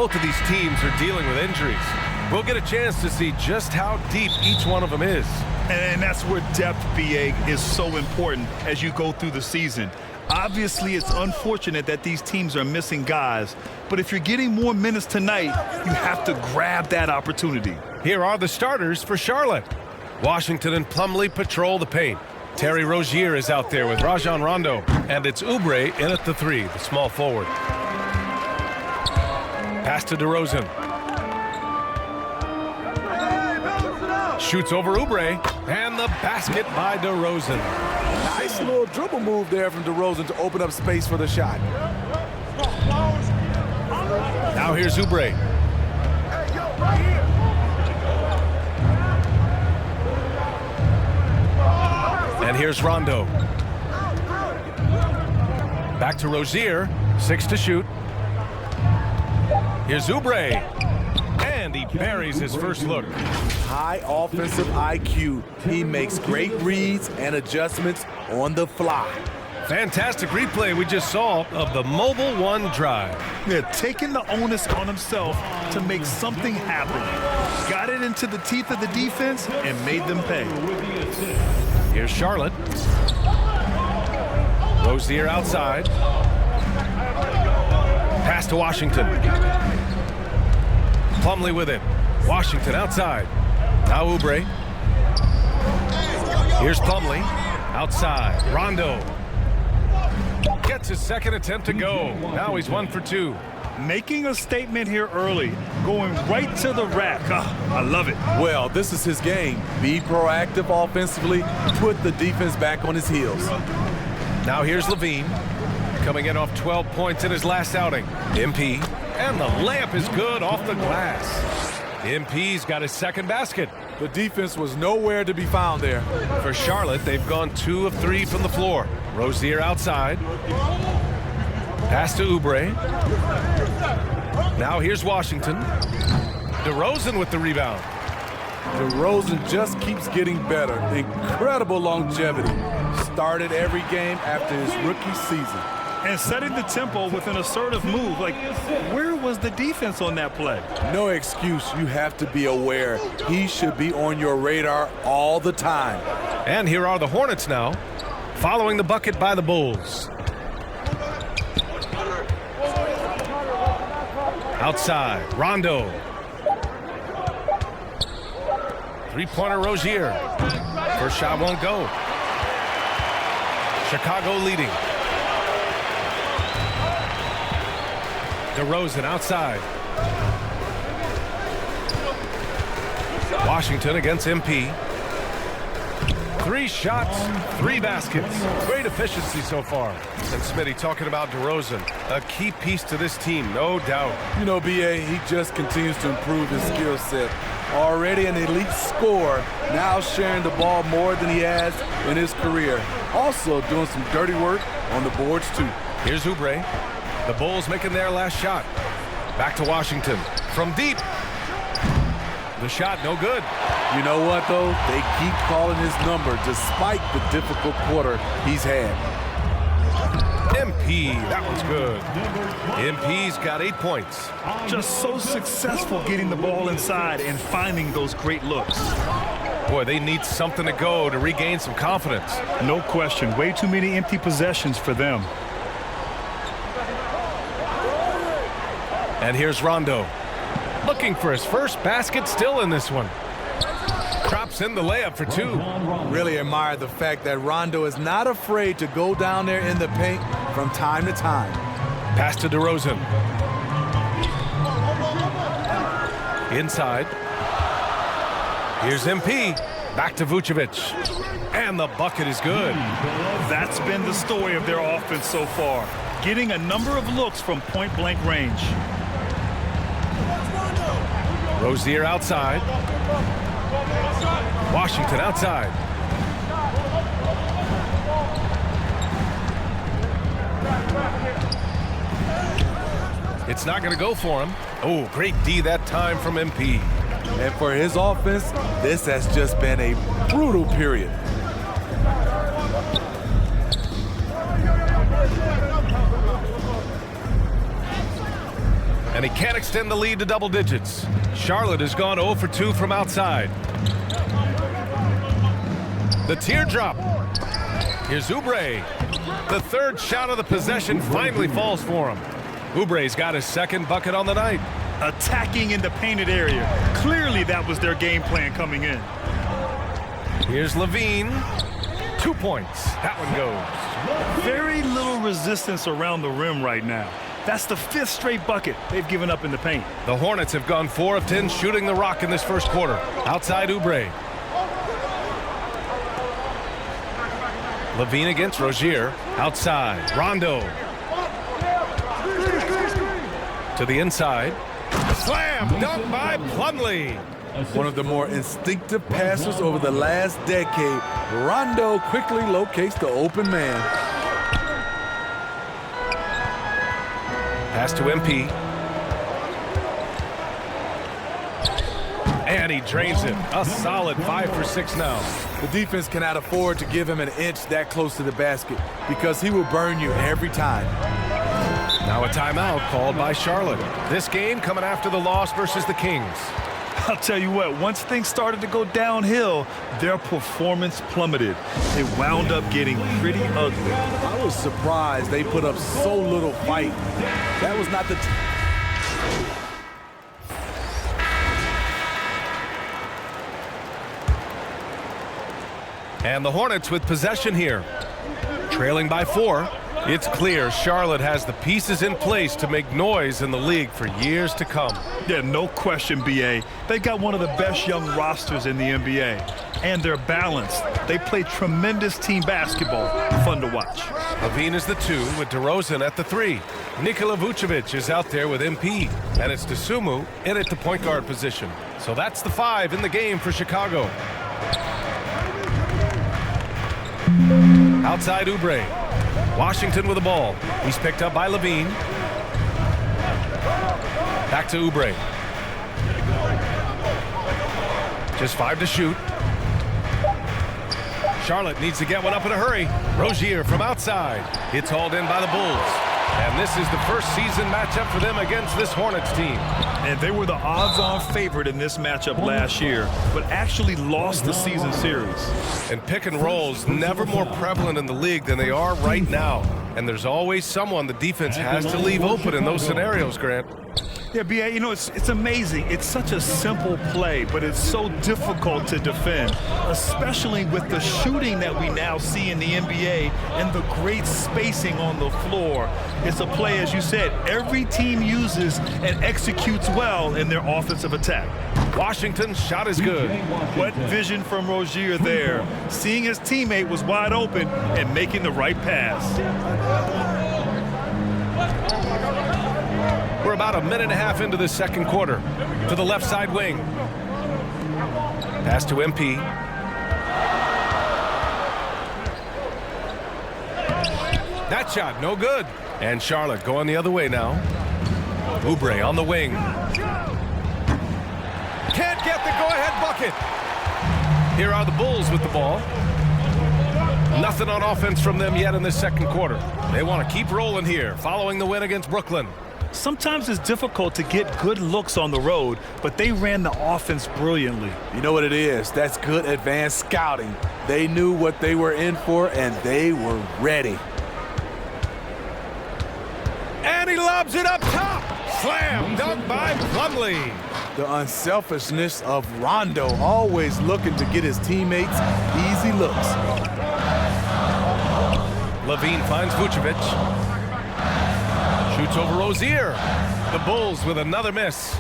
Both of these teams are dealing with injuries. We'll get a chance to see just how deep each one of them is. And that's where depth, BA, is so important as you go through the season. Obviously, it's unfortunate that these teams are missing guys, but if you're getting more minutes tonight, you have to grab that opportunity. Here are the starters for Charlotte. Washington and Plumlee patrol the paint. Terry Rozier is out there with Rajon Rondo, and it's Oubre in at the 3, the small forward. Pass to DeRozan. Shoots over Oubre, and the basket by DeRozan. Nice little dribble move there from DeRozan to open up space for the shot. Now here's Oubre. And here's Rondo. Back to Rozier, 6 to shoot. Here's Oubre, and he buries his first look. High offensive IQ. He makes great reads and adjustments on the fly. Fantastic replay we just saw of the mobile one drive. Yeah, taking the onus on himself to make something happen. Got it into the teeth of the defense and made them pay. Here's Charlotte. Rozier outside. Pass to Washington. Plumlee with it. Washington outside. Now Oubre. Here's Plumlee. Outside. Rondo. Gets his second attempt to go. Now he's 1 for 2. Making a statement here early. Going right to the rack. I love it. Well, this is his game. Be proactive offensively. Put the defense back on his heels. Now here's Levine. Coming in off 12 points in his last outing. MP. And the layup is good off the glass. MP's got his second basket. The defense was nowhere to be found there. For Charlotte, they've gone 2 of 3 from the floor. Rozier outside. Pass to Oubre. Now here's Washington. DeRozan with the rebound. DeRozan just keeps getting better. Incredible longevity. Started every game after his rookie season. And setting the tempo with an assertive move. Like, where was the defense on that play? No excuse. You have to be aware. He should be on your radar all the time. And here are the Hornets now, following the bucket by the Bulls. Outside, Rondo. Three-pointer Rozier. First shot won't go. Chicago leading. DeRozan outside. Washington against MP. 3 shots, 3 baskets. Great efficiency so far. And Smitty talking about DeRozan, a key piece to this team, no doubt. You know, BA, he just continues to improve his skill set. Already an elite scorer, now sharing the ball more than he has in his career. Also doing some dirty work on the boards, too. Here's Oubre. The Bulls making their last shot. Back to Washington. From deep. The shot no good. You know what, though? They keep calling his number despite the difficult quarter he's had. MP, that one's good. MP's got 8 points. Just so successful getting the ball inside and finding those great looks. Boy, they need something to go to regain some confidence. No question. Way too many empty possessions for them. And here's Rondo. Looking for his first basket, still in this one. Drops in the layup for 2. Really admire the fact that Rondo is not afraid to go down there in the paint from time to time. Pass to DeRozan. Inside. Here's MP. Back to Vucevic. And the bucket is good. That's been the story of their offense so far. Getting a number of looks from point-blank range. Rozier outside. Washington outside. It's not going to go for him. Oh, great D that time from MP. And for his offense, this has just been a brutal period. And he can't extend the lead to double digits. Charlotte has gone 0 for 2 from outside. The teardrop. Here's Oubre. The third shot of the possession finally falls for him. Oubre's got his second bucket on the night. Attacking in the painted area. Clearly that was their game plan coming in. Here's Levine. 2 points. That one goes. Very little resistance around the rim right now. That's the 5th straight bucket they've given up in the paint. The Hornets have gone 4 of 10 shooting the rock in this first quarter. Outside Oubre. Levine against Rozier. Outside. Rondo. To the inside. Slam dunk by Plumlee. One of the more instinctive passers over the last decade. Rondo quickly locates the open man. Pass to MP. And he drains it. A solid 5 for 6 now. The defense cannot afford to give him an inch that close to the basket because he will burn you every time. Now a timeout called by Charlotte. This game coming after the loss versus the Kings. I'll tell you what, once things started to go downhill, their performance plummeted. It wound up getting pretty ugly. I was surprised they put up so little fight. That was not the... And the Hornets with possession here. Trailing by 4. It's clear Charlotte has the pieces in place to make noise in the league for years to come. Yeah, no question, BA. They've got one of the best young rosters in the NBA. And they're balanced. They play tremendous team basketball. Fun to watch. Levine is the 2 with DeRozan at the 3. Nikola Vucevic is out there with MP. And it's Dosunmu in at the point guard position. So that's the 5 in the game for Chicago. Outside Oubre. Washington with the ball. He's picked up by Levine. Back to Oubre. Just 5 to shoot. Charlotte needs to get one up in a hurry. Rozier from outside. It's hauled in by the Bulls. And this is the first season matchup for them against this Hornets team. And they were the odds-on favorite in this matchup last year, but actually lost the season series. And pick and rolls never more prevalent in the league than they are right now. And there's always someone the defense has to leave open in those scenarios, Grant. Yeah, B.A., you know, it's amazing. It's such a simple play, but it's so difficult to defend, especially with the shooting that we now see in the NBA and the great spacing on the floor. It's a play, as you said, every team uses and executes well in their offensive attack. Washington's shot is good. What vision from Rozier there, seeing his teammate was wide open and making the right pass. We're about a minute and a half into the second quarter. To the left side wing. Pass to MP. That shot, no good. And Charlotte going the other way now. Oubre on the wing. Can't get the go-ahead bucket. Here are the Bulls with the ball. Nothing on offense from them yet in this second quarter. They want to keep rolling here, following the win against Brooklyn. Sometimes it's difficult to get good looks on the road, but they ran the offense brilliantly. You know what it is? That's good advanced scouting. They knew what they were in for, and they were ready. And he lobs it up top. Slam dunk by Plumlee. The unselfishness of Rondo, always looking to get his teammates easy looks. Levine finds Vucevic. Shoots over Rozier. The Bulls with another miss.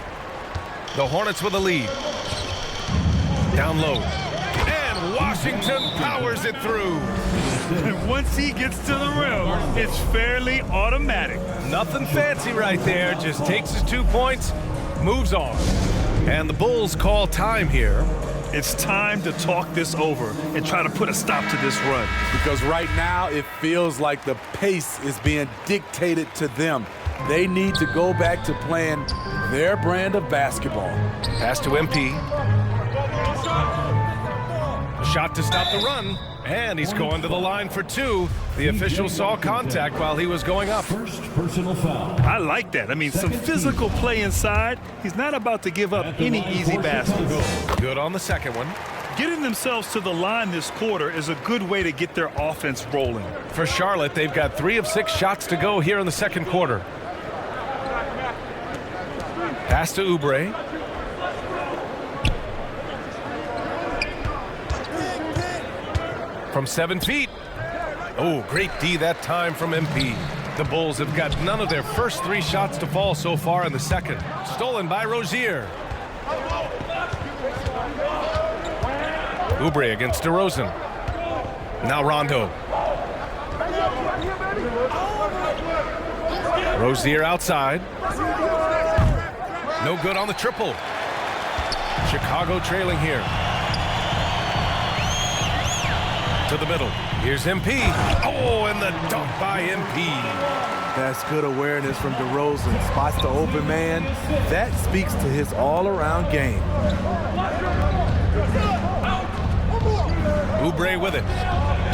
The Hornets with a lead. Down low. And Washington powers it through. And once he gets to the rim, it's fairly automatic. Nothing fancy right there. Just takes his 2 points, moves on. And the Bulls call time here. It's time to talk this over and try to put a stop to this run. Because right now it feels like the pace is being dictated to them. They need to go back to playing their brand of basketball. Pass to MP. Shot to stop the run, and he's going to the line for two. The official saw contact while he was going up. First personal foul. I like that. I mean, some physical play inside. He's not about to give up any easy baskets. Good on the second one. Getting themselves to the line this quarter is a good way to get their offense rolling. For Charlotte, they've got 3 of 6 shots to go here in the second quarter. Pass to Oubre. From 7 feet. Oh, great D that time from MP. The Bulls have got none of their first 3 shots to fall so far in the second. Stolen by Rozier. Oubre against DeRozan. Now Rondo. Rozier outside. No good on the triple. Chicago trailing here. To the middle. Here's MP. Oh, and the dunk by MP. That's good awareness from DeRozan. Spots the open man. That speaks to his all-around game. Oubre with it.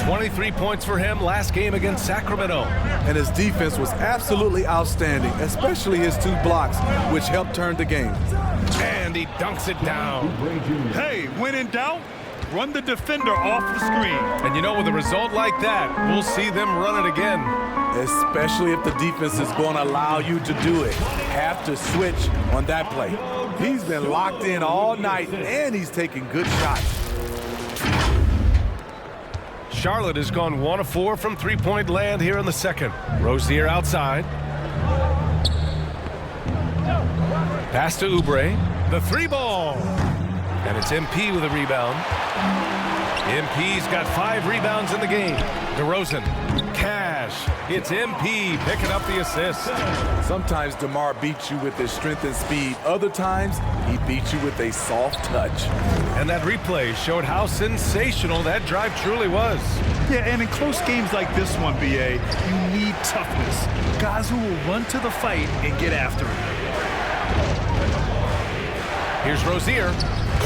23 points for him last game against Sacramento. And his defense was absolutely outstanding, especially his 2 blocks, which helped turn the game. And he dunks it down. Hey, when in doubt, run the defender off the screen. And you know, with a result like that, we'll see them run it again. Especially if the defense is going to allow you to do it. Have to switch on that play. He's been locked in all night, and he's taking good shots. Charlotte has gone 1 of 4 from three-point land here in the second. Rozier outside. Pass to Oubre. The 3-ball. And it's MP with a rebound. MP's got 5 rebounds in the game. DeRozan. Cash. It's MP picking up the assist. Sometimes DeMar beats you with his strength and speed. Other times, he beats you with a soft touch. And that replay showed how sensational that drive truly was. Yeah, and in close games like this one, BA, you need toughness. Guys who will run to the fight and get after it. Here's Rozier.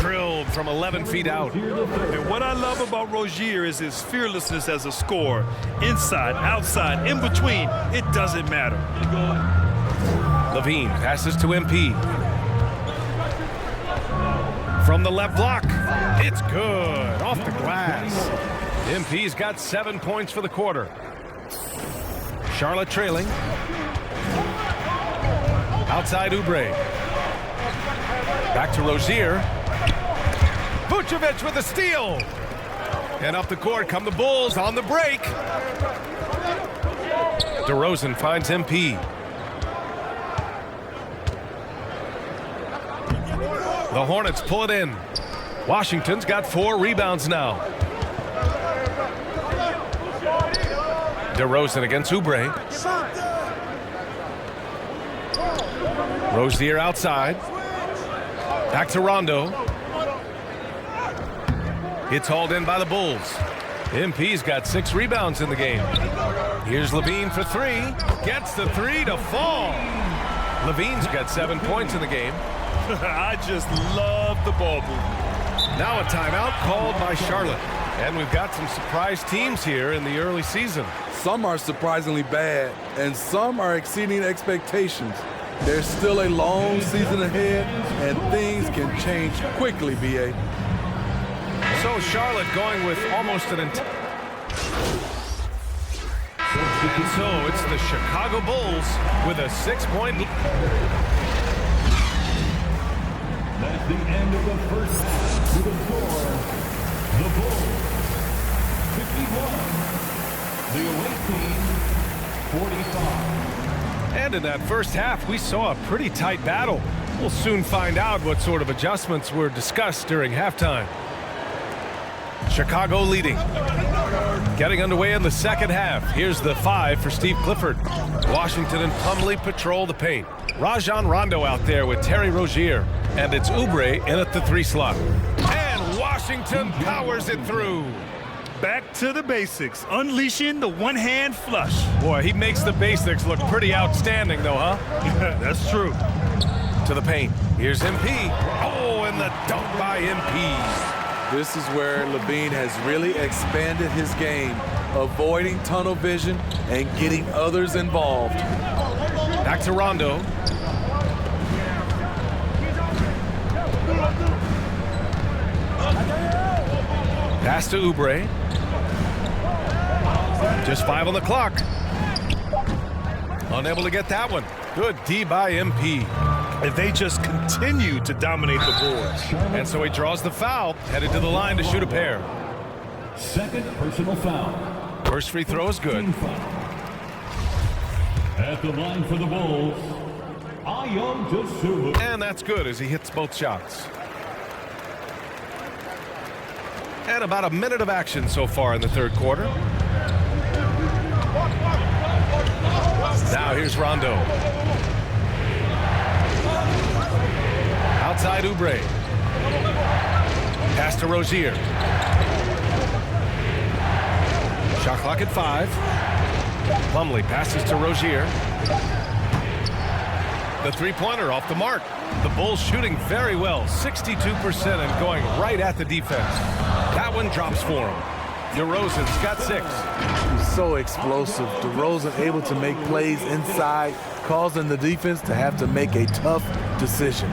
Drilled from 11 feet out. And what I love about Rozier is his fearlessness as a scorer. Inside, outside, in between, it doesn't matter. Levine passes to MP. From the left block. It's good. Off the glass. MP's got 7 points for the quarter. Charlotte trailing. Outside Oubre. Back to Rozier. Vucevic with a steal. And up the court come the Bulls on the break. DeRozan finds MP. The Hornets pull it in. Washington's got 4 rebounds now. DeRozan against Oubre. Rozier outside. Back to Rondo. It's hauled in by the Bulls. MP's got 6 rebounds in the game. Here's Levine for 3. Gets the 3 to fall. Levine's got 7 points in the game. I just love the ball movement. Now a timeout called by Charlotte. And we've got some surprise teams here in the early season. Some are surprisingly bad, and some are exceeding expectations. There's still a long season ahead, and things can change quickly, BA. So Charlotte going with almost an entire... And so it's the Chicago Bulls with a 6-point lead. That's the end of the first half. With the score, the Bulls 51, the away team 45. And in that first half, we saw a pretty tight battle. We'll soon find out what sort of adjustments were discussed during halftime. Chicago leading. Getting underway in the second half. Here's the 5 for Steve Clifford. Washington and Plumlee patrol the paint. Rajon Rondo out there with Terry Rozier. And it's Oubre in at the 3 slot. And Washington powers it through. Back to the basics, unleashing the one-hand flush. Boy, he makes the basics look pretty outstanding, though, huh? That's true. To the paint. Here's MP. Oh, and the dunk by MP. This is where Levine has really expanded his game, avoiding tunnel vision and getting others involved. Back to Rondo. Pass to Oubre. Just 5 on the clock. Unable to get that one. Good D by MP. And they just continue to dominate the boards. And so he draws the foul, headed to the line to shoot a pair. Second personal foul. First free throw is good. Team foul. At the line for the Bulls, Ayo Dosunmu. And that's good as he hits both shots. And about a minute of action so far in the third quarter. Now here's Rondo. Outside Oubre. Pass to Rozier. Shot clock at 5. Plumlee passes to Rozier. The three-pointer off the mark. The Bulls shooting very well, 62% and going right at the defense. That one drops for him. DeRozan's got 6. He's so explosive. DeRozan able to make plays inside, causing the defense to have to make a tough decision.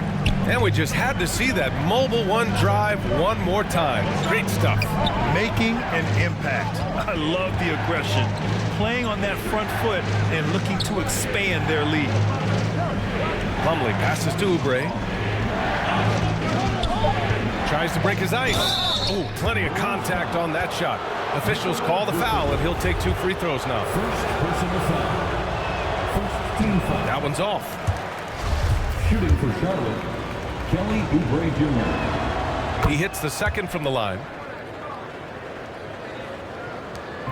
And we just had to see that mobile one drive one more time. Great stuff. Making an impact. I love the aggression. Playing on that front foot and looking to expand their lead. Plumlee passes to Oubre. Tries to break his ice. Oh, plenty of contact on that shot. Officials call the foul, and he'll take 2 free throws now. First personal foul. First team foul. That one's off. Shooting for Charlotte, Kelly Oubre Jr. He hits the second from the line.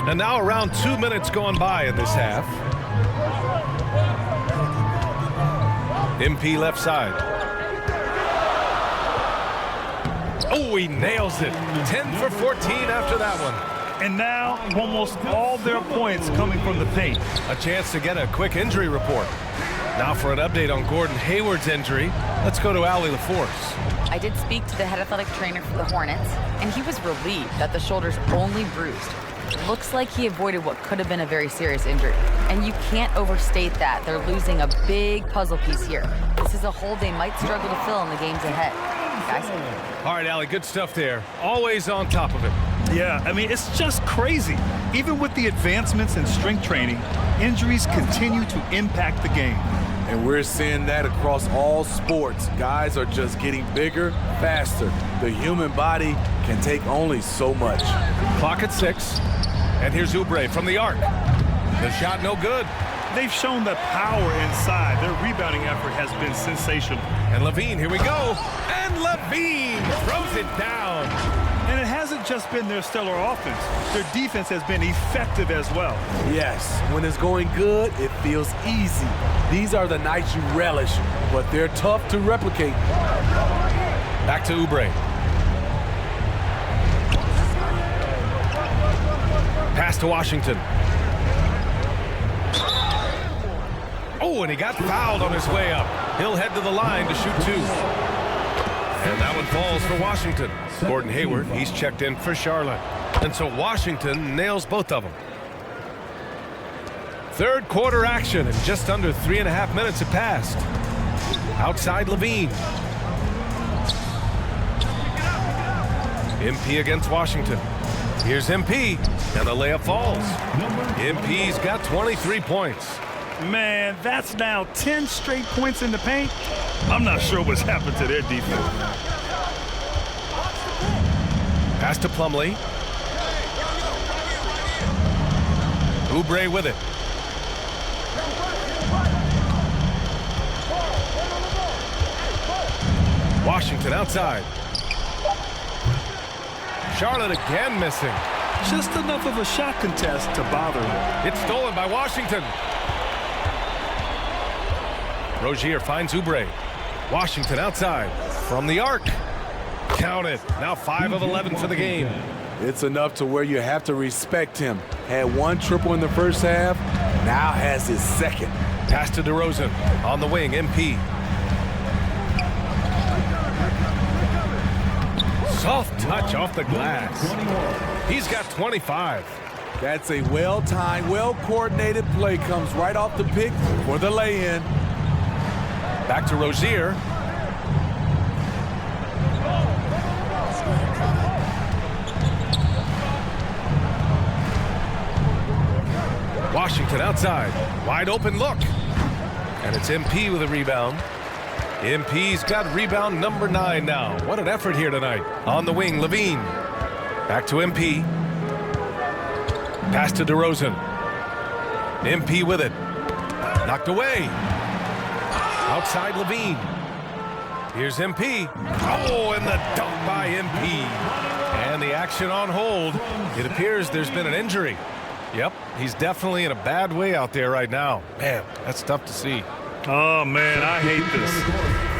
And now around 2 minutes gone by in this half. MP left side. Oh, he nails it. 10 for 14 after that one. And now almost all their points coming from the paint. A chance to get a quick injury report. Now for an update on Gordon Hayward's injury, let's go to Allie LaForce. I did speak to the head athletic trainer for the Hornets, and he was relieved that the shoulder's only bruised. Looks like he avoided what could have been a very serious injury. And you can't overstate that. They're losing a big puzzle piece here. This is a hole they might struggle to fill in the games ahead. Guys? All right, Allie, good stuff there. Always on top of it. Yeah, I mean, it's just crazy. Even with the advancements in strength training, injuries continue to impact the game. And we're seeing that across all sports. Guys are just getting bigger, faster. The human body can take only so much. Clock at 6. And here's Oubre from the arc. The shot no good. They've shown that power inside. Their rebounding effort has been sensational. And Levine, here we go. And Levine throws it down. And it hasn't just been their stellar offense. Their defense has been effective as well. Yes, when it's going good, it feels easy. These are the nights you relish, but they're tough to replicate. Back to Oubre. Pass to Washington. Oh, and he got fouled on his way up. He'll head to the line to shoot 2. And that one falls for Washington. Gordon Hayward, he's checked in for Charlotte. And so Washington nails both of them. Third quarter action, and just under 3.5 minutes have passed. Outside Levine. MP against Washington. Here's MP, and the layup falls. MP's got 23 points. Man, that's now 10 straight points in the paint. I'm not sure what's happened to their defense. Pass to Plumlee. Oubre with it. Washington outside. Charlotte again missing. Just enough of a shot contest to bother him. It's stolen by Washington. Rozier finds Oubre. Washington outside from the arc. Count it. Now 5 of 11 for the game. It's enough to where you have to respect him. Had 1 triple in the first half, now has his second. Pass to DeRozan on the wing. MP. So Soft touch off the glass. He's got 25. That's a well-timed, well-coordinated play. Comes right off the pick for the lay-in. Back to Rozier. Washington outside. Wide open look. And it's MP with a rebound. MP's got rebound number 9 now. What an effort here tonight. On the wing, Levine. Back to MP. Pass to DeRozan. MP with it. Knocked away. Outside Levine. Here's MP. Oh, and the dunk by MP. And the action on hold. It appears there's been an injury. Yep, he's definitely in a bad way out there right now. Man, that's tough to see. Oh, man, I hate this.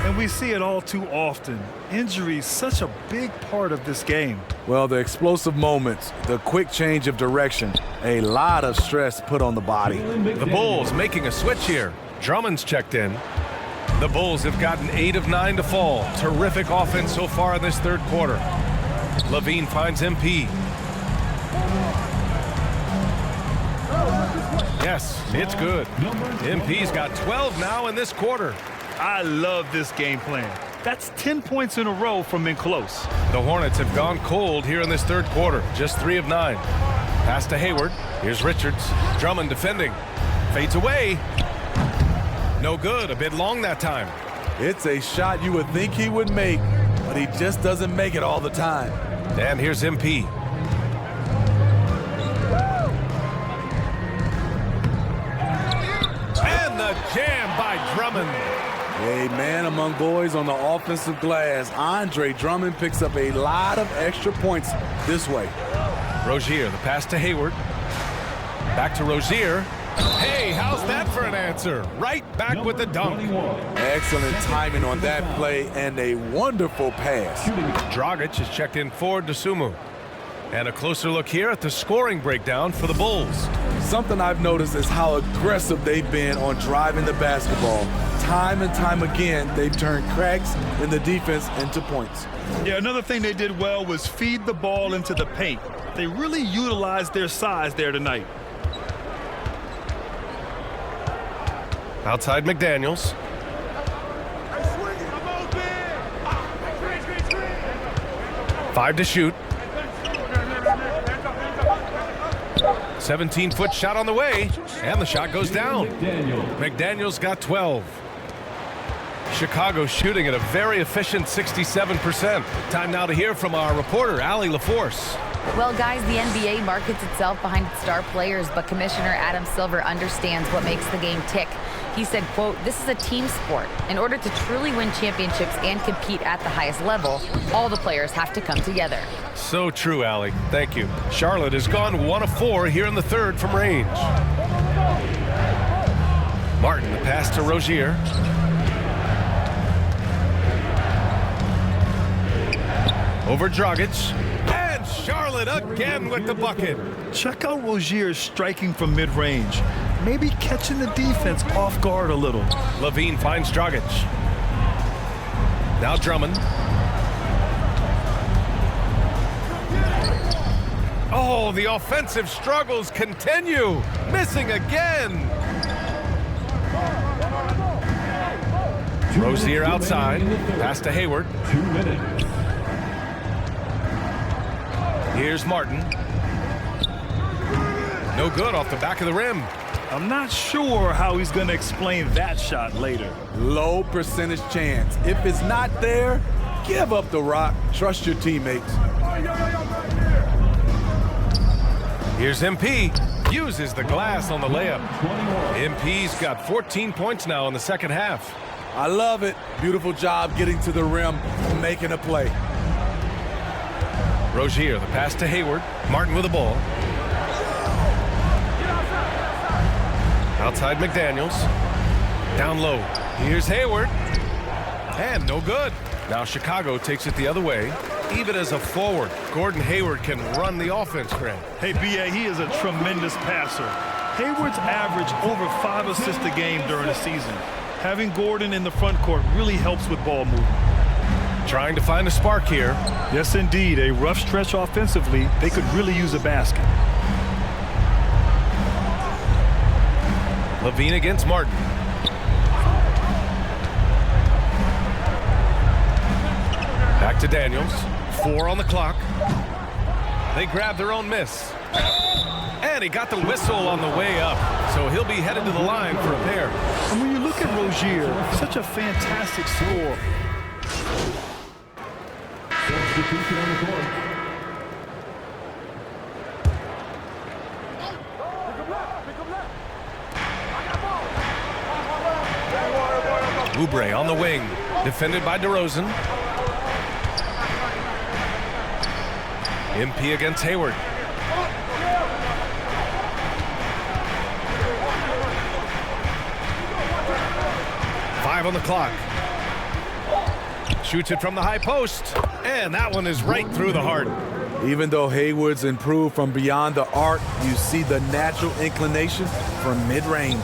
And we see it all too often. Injury is such a big part of this game. Well, the explosive moments, the quick change of direction, a lot of stress put on the body. The Bulls making a switch here. Drummond's checked in. The Bulls have gotten 8 of 9 to fall. Terrific offense so far in this third quarter. Levine finds MP. Yes, it's good. MP's got 12 now in this quarter. I love this game plan. That's 10 points in a row from in close. The Hornets have gone cold here in this third quarter. Just 3 of 9. Pass to Hayward. Here's Richards. Drummond defending. Fades away. No good. A bit long that time. It's a shot you would think he would make, but he just doesn't make it all the time. And here's MP. And the jam by Drummond. A man among boys on the offensive glass. Andre Drummond picks up a lot of extra points this way. Rozier, the pass to Hayward. Back to Rozier. Hey, how's that for an answer? Right back with the dunk. Excellent timing on that play and a wonderful pass. Dragic is checked in for Dosunmu. And a closer look here at the scoring breakdown for the Bulls. Something I've noticed is how aggressive they've been on driving the basketball. Time and time again, they've turned cracks in the defense into points. Yeah, another thing they did well was feed the ball into the paint. They really utilized their size there tonight. Outside McDaniels. Five to shoot. 17-foot shot on the way, and the shot goes down. McDaniels got 12. Chicago shooting at a very efficient 67%. Time now to hear from our reporter, Allie LaForce. Well, guys, the NBA markets itself behind its star players, but Commissioner Adam Silver understands what makes the game tick. He said, quote, "This is a team sport. In order to truly win championships and compete at the highest level, all the players have to come together." So true, Allie. Thank you. Charlotte has gone 1 of 4 here in the third from range. Martin, the pass to Rozier. Over Dragic. And Charlotte again with the bucket. Check out Rozier's striking from mid-range. Maybe catching the defense off guard a little. Levine finds Dragic. Now Drummond. Oh, the offensive struggles continue. Missing again. Rozier outside. Pass to Hayward. 2 minutes. Here's Martin. No good off the back of the rim. I'm not sure how he's going to explain that shot later. Low percentage chance. If it's not there, give up the rock. Trust your teammates. Here's MP. Uses the glass on the layup. MP's got 14 points now in the second half. I love it. Beautiful job getting to the rim, making a play. Rozier, the pass to Hayward. Martin with the ball. Outside McDaniels. Down low. Here's Hayward. And no good. Now Chicago takes it the other way. Even as a forward, Gordon Hayward can run the offense, Grant. Hey, B.A., he is a tremendous passer. Hayward's averaged over 5 assists a game during the season. Having Gordon in the front court really helps with ball movement. trying to find a spark here. Yes, indeed. A rough stretch offensively. They could really use a basket. Levine against Martin. Back to Daniels. 4 on the clock. They grab their own miss. And he got the whistle on the way up. So he'll be headed to the line for a pair. And when you look at Rozier, such a fantastic scorer. Substitution on the court. Oubre on the wing. Defended by DeRozan. MP against Hayward. Five on the clock. Shoots it from the high post. And that one is right through the heart. Even though Hayward's improved from beyond the arc, you see the natural inclination from mid-range.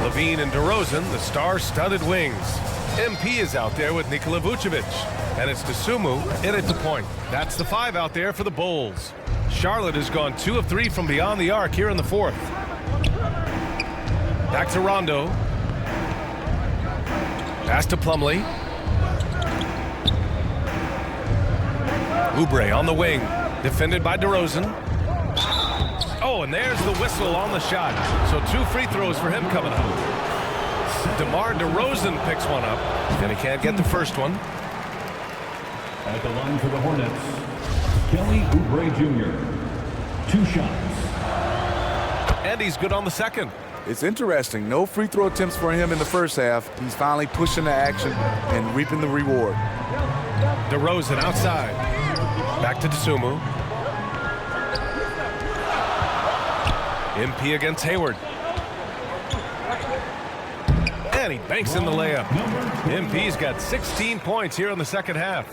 Levine and DeRozan, the star-studded wings. MP is out there with Nikola Vucevic. And it's Dosunmu in at the point. That's the 5 out there for the Bulls. Charlotte has gone 2 of 3 from beyond the arc here in the 4th. Back to Rondo. Pass to Plumlee. Oubre on the wing. Defended by DeRozan. Oh, and there's the whistle on the shot. So 2 free throws for him coming up. DeMar DeRozan picks one up. And he can't get the first one. At the line for the Hornets, Kelly Oubre Jr. 2 shots. And he's good on the second. It's interesting. No free throw attempts for him in the first half. He's finally pushing the action and reaping the reward. DeRozan outside. Back to Dosunmu. MP against Hayward. And he banks in the layup. MP's got 16 points here in the second half.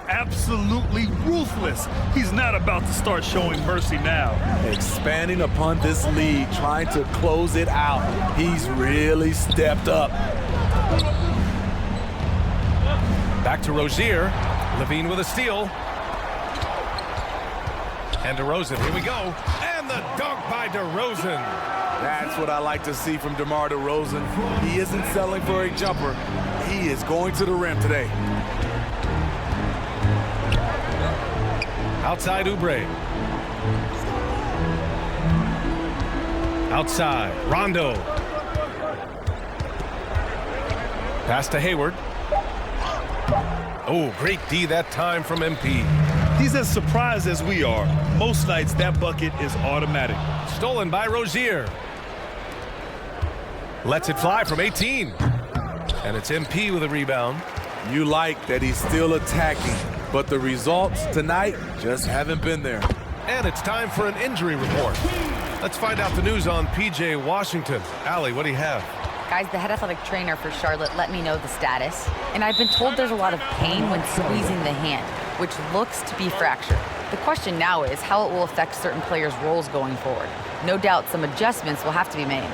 Absolutely ruthless. He's not about to start showing mercy now. Expanding upon this lead, trying to close it out. He's really stepped up. Back to Rozier. Levine with a steal. And DeRozan, here we go. And the dunk by DeRozan. That's what I like to see from DeMar DeRozan. He isn't settling for a jumper. He is going to the rim today. Outside Oubre. Outside Rondo. Pass to Hayward. Oh, great D that time from MP. He's as surprised as we are. Most nights that bucket is automatic. Stolen by Rozier. Lets it fly from 18. And it's MP with a rebound. You like that he's still attacking, but the results tonight just haven't been there. And it's time for an injury report. Let's find out the news on PJ Washington. Allie, what do you have? Guys, the head athletic trainer for Charlotte let me know the status, and I've been told there's a lot of pain when squeezing the hand, which looks to be fractured. The question now is how it will affect certain players' roles going forward. No doubt some adjustments will have to be made.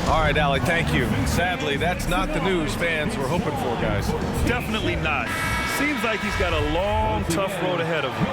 All right, Allie, thank you. Sadly, that's not the news fans were hoping for, guys. Definitely not. Seems like he's got a long, tough road ahead of him.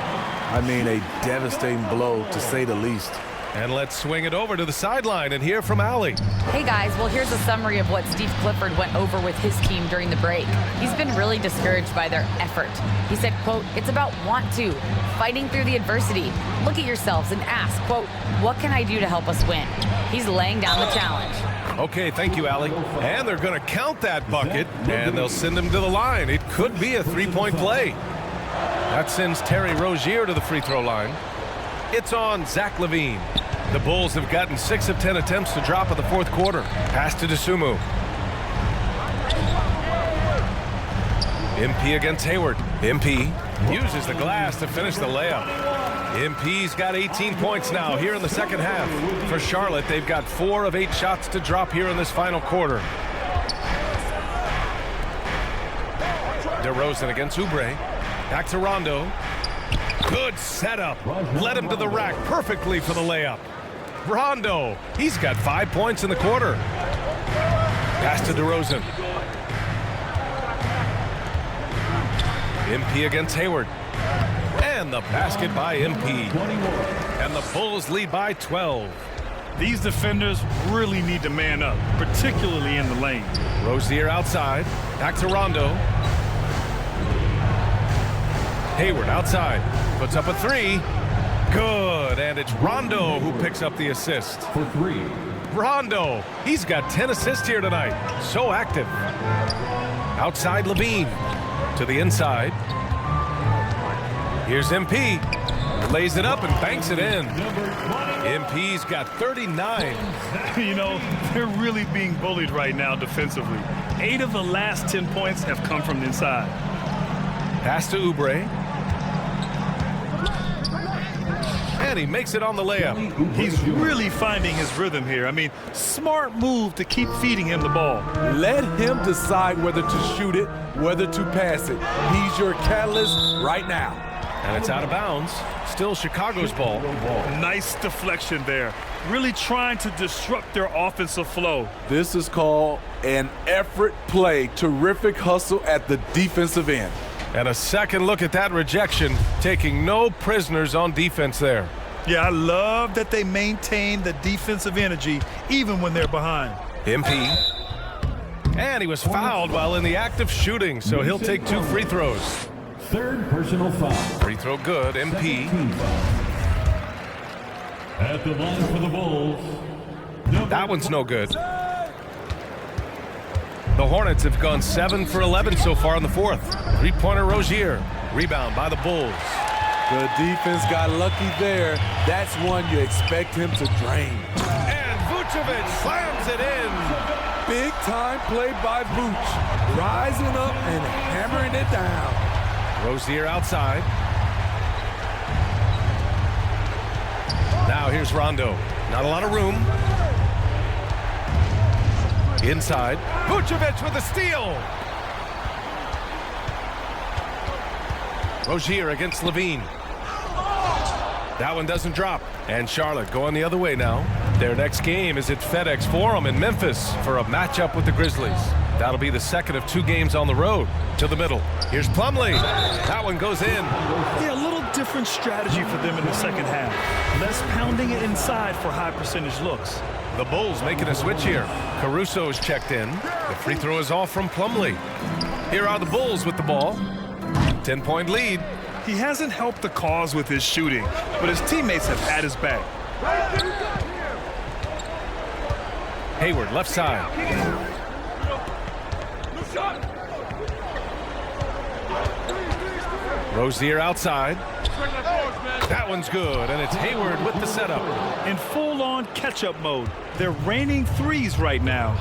I mean, a devastating blow, to say the least. And let's swing it over to the sideline and hear from Allie. Hey guys, well here's a summary of what Steve Clifford went over with his team during the break. He's been really discouraged by their effort. He said, quote, "It's about want to, fighting through the adversity. Look at yourselves and ask, quote, what can I do to help us win?" He's laying down the challenge. Okay, thank you, Allie. And they're going to count that bucket, and they'll send him to the line. It could be a three-point play. That sends Terry Rozier to the free throw line. It's on Zach LaVine. The Bulls have gotten 6 of 10 attempts to drop in the fourth quarter. Pass to Dosunmu. MP against Hayward. MP uses the glass to finish the layup. MP's got 18 points now here in the second half. For Charlotte, they've got 4 of 8 shots to drop here in this final quarter. DeRozan against Oubre. Back to Rondo. Good setup. Led him to the rack perfectly for the layup. Rondo, he's got 5 points in the quarter. Pass to DeRozan. MP against Hayward. And the basket by MP. 21. And the Bulls lead by 12. These defenders really need to man up, particularly in the lane. Rozier outside. Back to Rondo. Hayward outside. Puts up a three. Good. And it's Rondo who picks up the assist. For 3. Rondo. He's got 10 assists here tonight. So active. Outside Levine. To the inside. Here's MP. Lays it up and banks it in. MP's got 39. You know, they're really being bullied right now defensively. 8 of the last 10 points have come from inside. Pass to Oubre. And he makes it on the layup. He's really finding his rhythm here. I mean, smart move to keep feeding him the ball. Let him decide whether to shoot it, whether to pass it. He's your catalyst right now. And it's out of bounds. Still Chicago's ball. Nice deflection there. Really trying to disrupt their offensive flow. This is called an effort play. Terrific hustle at the defensive end. And a second look at that rejection, taking no prisoners on defense there. Yeah, I love that they maintain the defensive energy even when they're behind. MP. And he was fouled while in the act of shooting, so he'll take 2 free throws. 3rd personal foul. Free throw good, MP. At the line for the Bulls. That one's no good. The Hornets have gone 7 for 11 so far in the 4th. 3-pointer Rozier. Rebound by the Bulls. The defense got lucky there. That's one you expect him to drain. And Vucevic slams it in. Big time play by Vooch. Rising up and hammering it down. Rozier outside. Now here's Rondo. Not a lot of room. Inside. Vucevic with a steal. Rozier against Levine. That one doesn't drop. And Charlotte going the other way now. Their next game is at FedEx Forum in Memphis for a matchup with the Grizzlies. That'll be the second of 2 games on the road. To the middle. Here's Plumlee. That one goes in. Yeah, a little different strategy for them in the second half. Less pounding it inside for high percentage looks. The Bulls making a switch here. Caruso's checked in. The free throw is off from Plumlee. Here are the Bulls with the ball. 10-point lead. He hasn't helped the cause with his shooting, but his teammates have had his back. Hayward left side. Rozier outside. That one's good, and it's Hayward with the setup. In full-on catch-up mode, they're raining threes right now.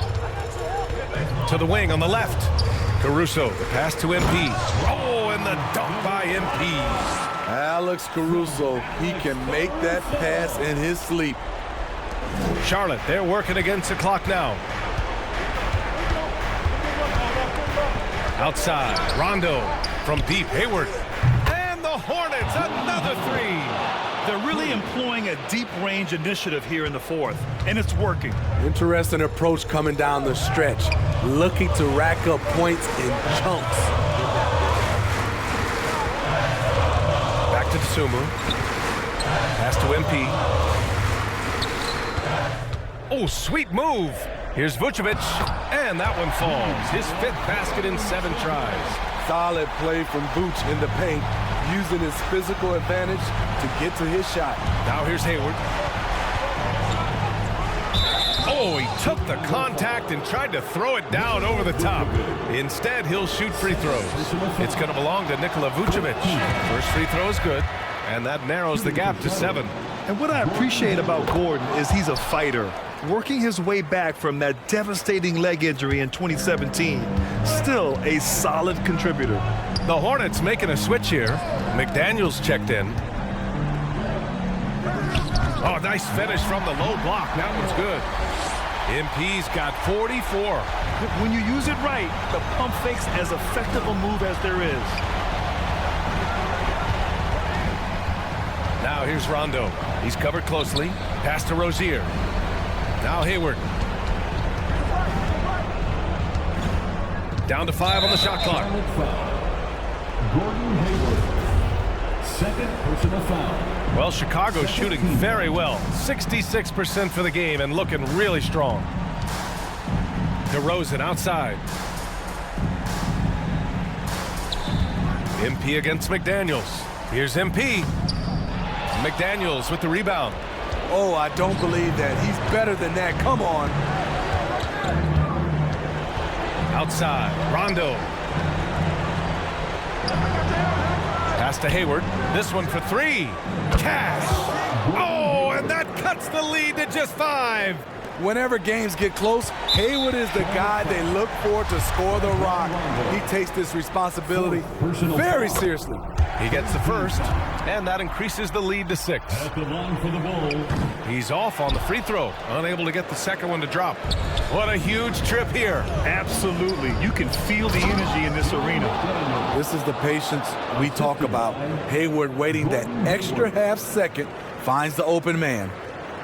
To the wing on the left. Caruso, the pass to MP. Oh, and the dunk by MP. Alex Caruso, he can make that pass in his sleep. Charlotte, they're working against the clock now. Outside, Rondo from deep, Hayward. And the Hornets, another three. They're really employing a deep-range initiative here in the 4th, and it's working. Interesting approach coming down the stretch, looking to rack up points in chunks. Back to Tsumu. Pass to MP. Oh, sweet move. Here's Vucevic, and that one falls. His 5th basket in 7 tries. Solid play from Vooch in the paint, using his physical advantage to get to his shot. Now here's Hayward. Oh, he took the contact and tried to throw it down over the top. Instead, he'll shoot free throws. It's going to belong to Nikola Vucevic. First free throw is good, and that narrows the gap to 7. And what I appreciate about Gordon is he's a fighter, working his way back from that devastating leg injury in 2017. Still a solid contributor. The Hornets making a switch here. McDaniels checked in. Oh, nice finish from the low block. That one's good. MP's got 44. When you use it right, the pump fake's as effective a move as there is. Now here's Rondo. He's covered closely. Pass to Rozier. Now Hayward. Down to 5 on the shot clock. Gordon Hayward. Second personal foul. Well, Chicago's shooting very well. 66% for the game and looking really strong. DeRozan outside. MP against McDaniels. Here's MP. McDaniels with the rebound. Oh, I don't believe that. He's better than that. Come on. Outside, Rondo. Pass to Hayward. This one for three. Cash. Oh, and that cuts the lead to just 5. Whenever games get close, Hayward is the guy they look for to score the rock. He takes this responsibility very seriously. He gets the first, and that increases the lead to 6. At the line for the Bulls. He's off on the free throw, unable to get the second one to drop. What a huge trip here. Absolutely. You can feel the energy in this arena. This is the patience we talk about. Hayward waiting that extra half second, finds the open man.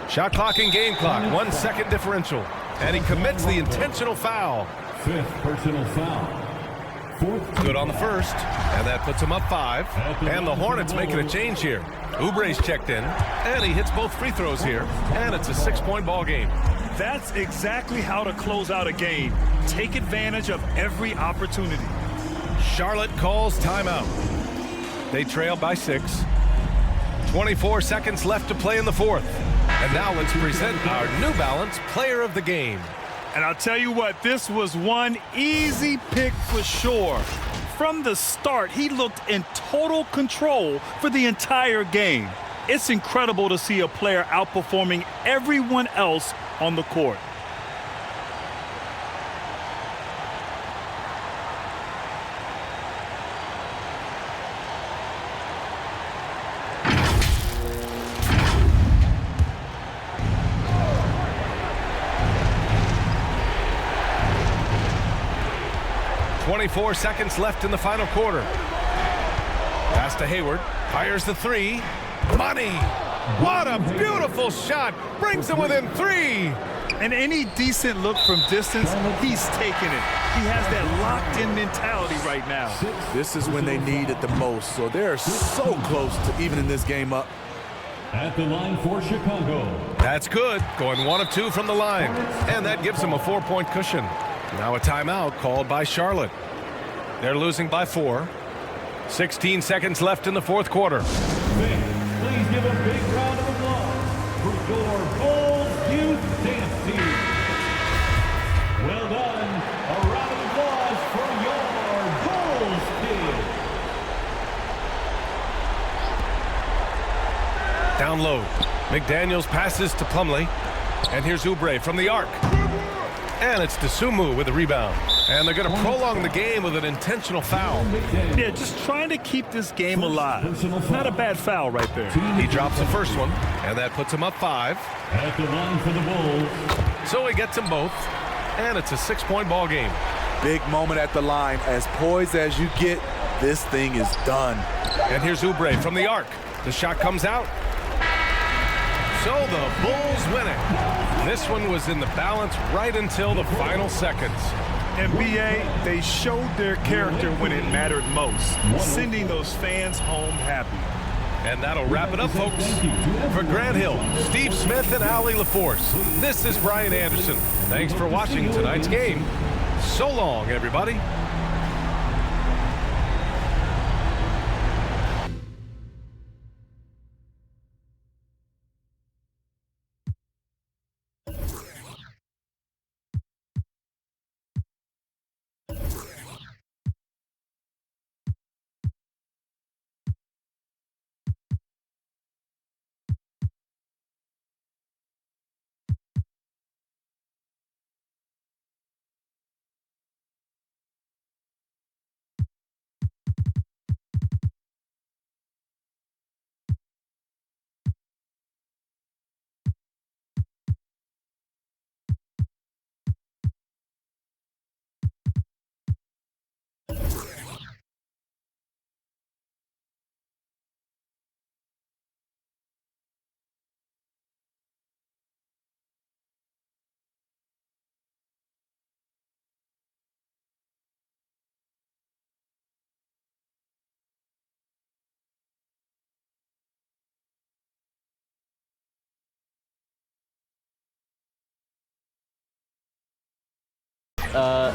Shot clock and game clock, 1 second differential. And he commits the intentional foul. Fifth personal foul. Fourth. Good on the first, and that puts him up 5. And the Hornets making a change here. Oubre's checked in, and he hits both free throws here. And it's a 6-point ball game. That's exactly how to close out a game. Take advantage of every opportunity. Charlotte calls timeout. They trail by 6. 24 seconds left to play in the fourth. And now let's present our New Balance Player of the Game. And I'll tell you what, this was one easy pick for sure. From the start, he looked in total control for the entire game. It's incredible to see a player outperforming everyone else on the court. .24 seconds left in the final quarter. Pass to Hayward. Fires the 3. Money! What a beautiful shot! Brings him within 3! And any decent look from distance, he's taking it. He has that locked-in mentality right now. This is when they need it the most, so they're so close to evening this game up. At the line for Chicago. That's good. Going 1 of 2 from the line. And that gives him a 4-point cushion. Now a timeout called by Charlotte. They're losing by 4. 16 seconds left in the fourth quarter. Please give a big round of applause for your Bulls Youth Dance Team. Well done. A round of applause for your Bulls team. Down low. McDaniels passes to Plumlee. And here's Oubre from the arc. And it's Dosunmu with the rebound. And they're going to prolong the game with an intentional foul. Yeah, just trying to keep this game alive. Not a bad foul right there. He drops the first one, and that puts him up 5. At the line for the Bulls. So he gets them both, and it's a 6-point ball game. Big moment at the line. As poised as you get, this thing is done. And here's Oubre from the arc. The shot comes out. So the Bulls win it. This one was in the balance right until the final seconds. NBA, they showed their character when it mattered most, sending those fans home happy. And that'll wrap it up, folks. For Grant Hill, Steve Smith, and Allie LaForce, this is Brian Anderson. Thanks for watching tonight's game. So long, everybody.